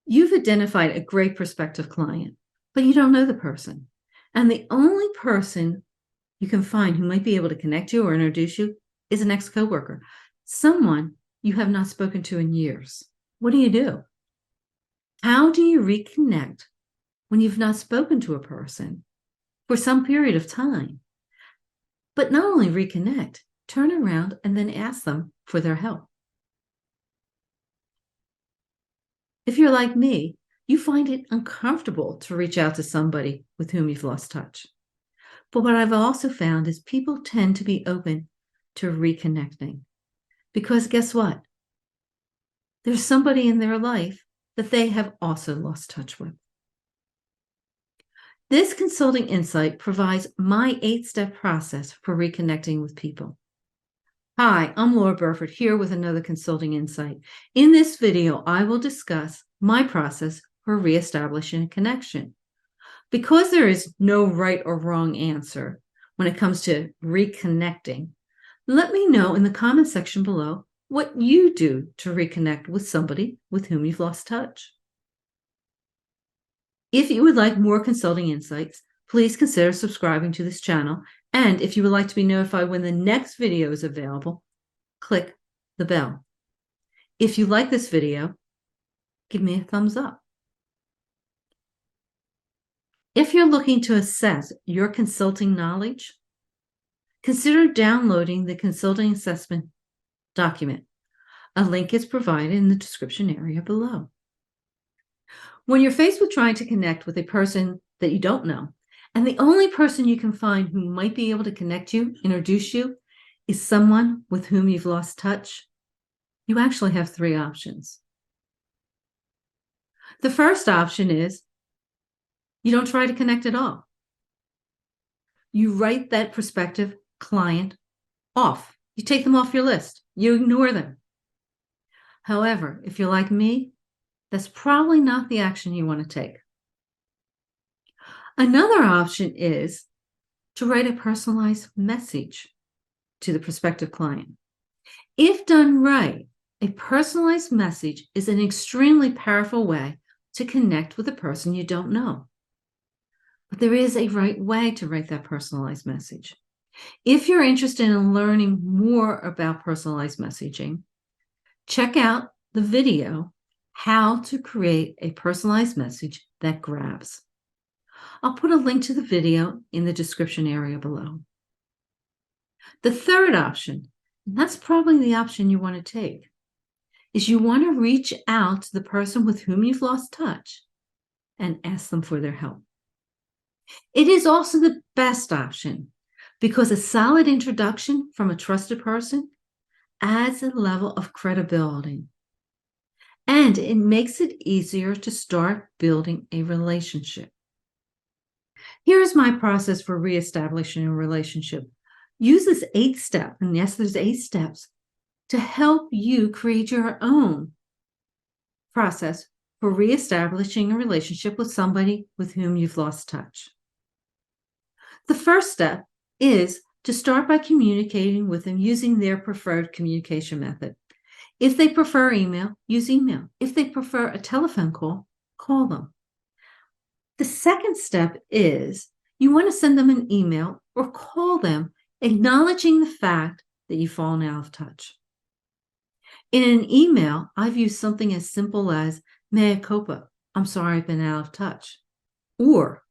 You've identified a great prospective client, but you don't know the person. And the only person you can find who might be able to connect you or introduce you is an ex-coworker, someone you have not spoken to in years. What do you do? How do you reconnect when you've not spoken to a person for some period of time? But not only reconnect, turn around and then ask them for their help. If you're like me, you find it uncomfortable to reach out to somebody with whom you've lost touch. But what I've also found is people tend to be open to reconnecting because guess what? There's somebody in their life that they have also lost touch with. This consulting insight provides my 8-step process for reconnecting with people. Hi, I'm Laura Burford here with another consulting insight. In this video, I will discuss my process for reestablishing a connection. Because there is no right or wrong answer when it comes to reconnecting, let me know in the comment section below what you do to reconnect with somebody with whom you've lost touch. If you would like more consulting insights, please consider subscribing to this channel. And if you would like to be notified when the next video is available, click the bell. If you like this video, give me a thumbs up. If you're looking to assess your consulting knowledge, consider downloading the consulting assessment document. A link is provided in the description area below. When you're faced with trying to connect with a person that you don't know, and the only person you can find who might be able to connect you, introduce you, is someone with whom you've lost touch, you actually have 3 options. The first option is you don't try to connect at all. You write that prospective client off. You take them off your list. You ignore them. However, if you're like me, that's probably not the action you want to take. Another option is to write a personalized message to the prospective client. If done right, a personalized message is an extremely powerful way to connect with a person you don't know. But there is a right way to write that personalized message. If you're interested in learning more about personalized messaging, check out the video, How to Create a Personalized Message That Grabs. I'll put a link to the video in the description area below. The third option, and that's probably the option you want to take, is you want to reach out to the person with whom you've lost touch and ask them for their help. It is also the best option because a solid introduction from a trusted person adds a level of credibility, and it makes it easier to start building a relationship. Here's my process for reestablishing a relationship. Use this 8-step, and yes, there's 8 steps, to help you create your own process for reestablishing a relationship with somebody with whom you've lost touch. The first step is to start by communicating with them using their preferred communication method. If they prefer email, use email. If they prefer a telephone call, call them. The second step is you want to send them an email or call them acknowledging the fact that you've fallen out of touch. In an email, I've used something as simple as mea culpa, I'm sorry I've been out of touch, or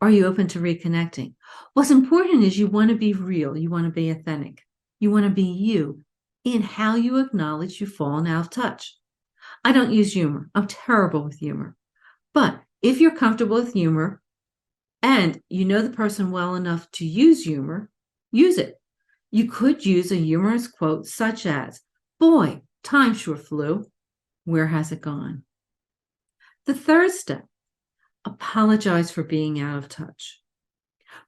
are you open to reconnecting? What's important is you want to be real, you want to be authentic, you want to be you in how you acknowledge you've fallen out of touch. I don't use humor. I'm terrible with humor. But if you're comfortable with humor and you know the person well enough to use humor, use it. You could use a humorous quote such as, "Boy, time sure flew. Where has it gone?" The third step, apologize for being out of touch.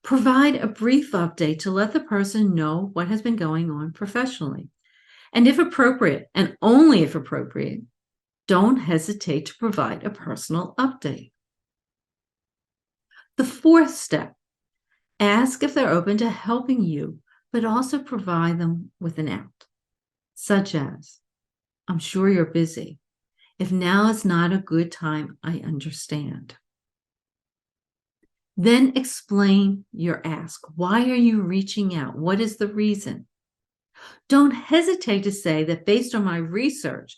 Provide a brief update to let the person know what has been going on professionally. And if appropriate, and only if appropriate, don't hesitate to provide a personal update. The fourth step, ask if they're open to helping you, but also provide them with an out, such as, "I'm sure you're busy. If now is not a good time, I understand. Then explain your ask. Why are you reaching out? What is the reason? Don't hesitate to say that based on my research,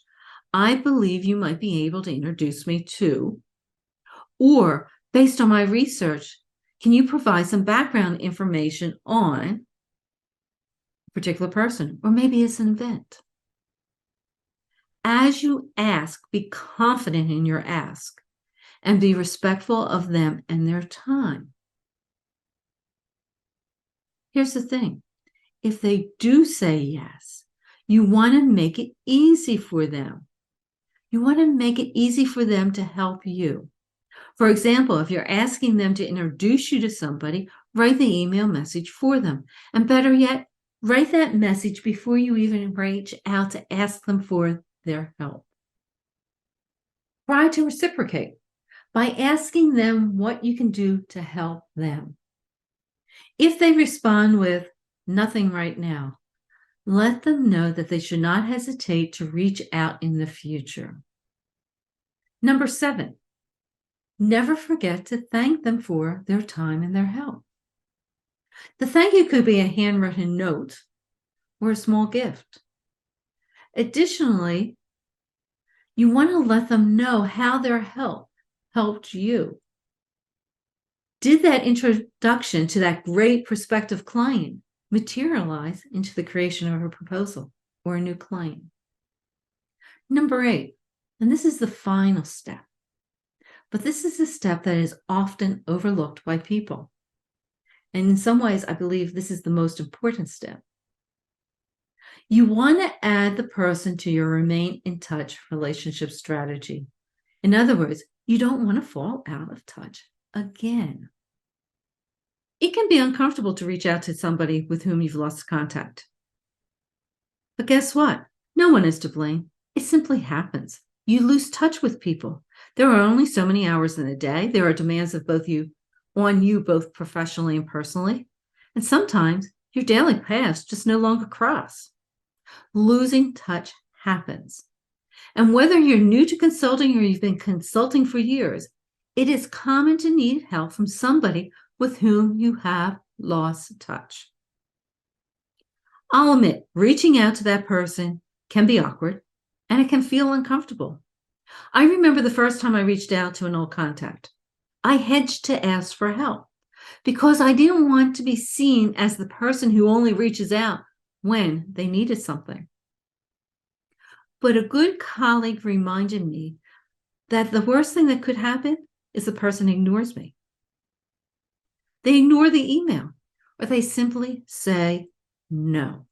I believe you might be able to introduce me to, or based on my research, can you provide some background information on a particular person, or maybe it's an event? As you ask, be confident in your ask and be respectful of them and their time. Here's the thing. If they do say yes, you want to make it easy for them. You want to make it easy for them to help you. For example, if you're asking them to introduce you to somebody, write the email message for them. And better yet, write that message before you even reach out to ask them for their help. Try to reciprocate by asking them what you can do to help them. If they respond with nothing right now, let them know that they should not hesitate to reach out in the future. Number 7, never forget to thank them for their time and their help. The thank you could be a handwritten note or a small gift. Additionally, you want to let them know how their help helped you. Did that introduction to that great prospective client materialize into the creation of a proposal or a new client? Number 8, and this is the final step, but this is a step that is often overlooked by people. And in some ways, I believe this is the most important step. You want to add the person to your remain in touch relationship strategy. In other words, you don't want to fall out of touch again. It can be uncomfortable to reach out to somebody with whom you've lost contact. But guess what? No one is to blame. It simply happens. You lose touch with people. There are only so many hours in a day. There are demands of on you both professionally and personally. And sometimes your daily paths just no longer cross. Losing touch happens. And whether you're new to consulting or you've been consulting for years, it is common to need help from somebody with whom you have lost touch. I'll admit, reaching out to that person can be awkward and it can feel uncomfortable. I remember the first time I reached out to an old contact. I hedged to ask for help because I didn't want to be seen as the person who only reaches out when they needed something. But a good colleague reminded me that the worst thing that could happen is the person ignores me. They ignore the email, or they simply say no.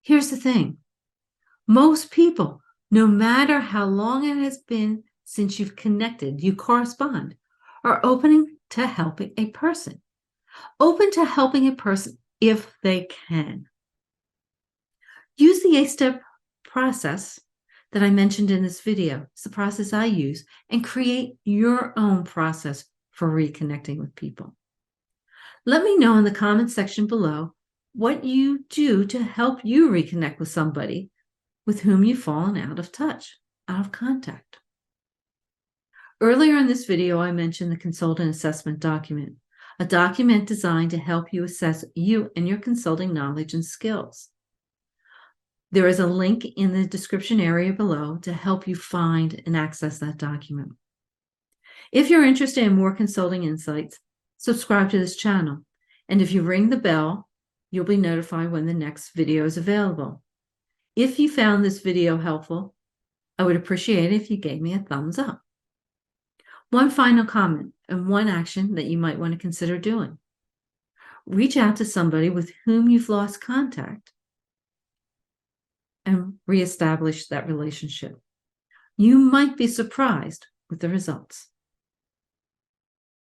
Here's the thing. Most people, no matter how long it has been since you've connected, you correspond, are open to helping a person. Open to helping a person if they can. Use the 8-step process that I mentioned in this video. It's the process I use, and create your own process for reconnecting with people. Let me know in the comment section below what you do to help you reconnect with somebody with whom you've fallen out of touch, out of contact. Earlier in this video, I mentioned the consultant assessment document, a document designed to help you assess you and your consulting knowledge and skills. There is a link in the description area below to help you find and access that document. If you're interested in more consulting insights, subscribe to this channel. And if you ring the bell, you'll be notified when the next video is available. If you found this video helpful, I would appreciate it if you gave me a thumbs up. One final comment and one action that you might want to consider doing. Reach out to somebody with whom you've lost contact and reestablish that relationship. You might be surprised with the results.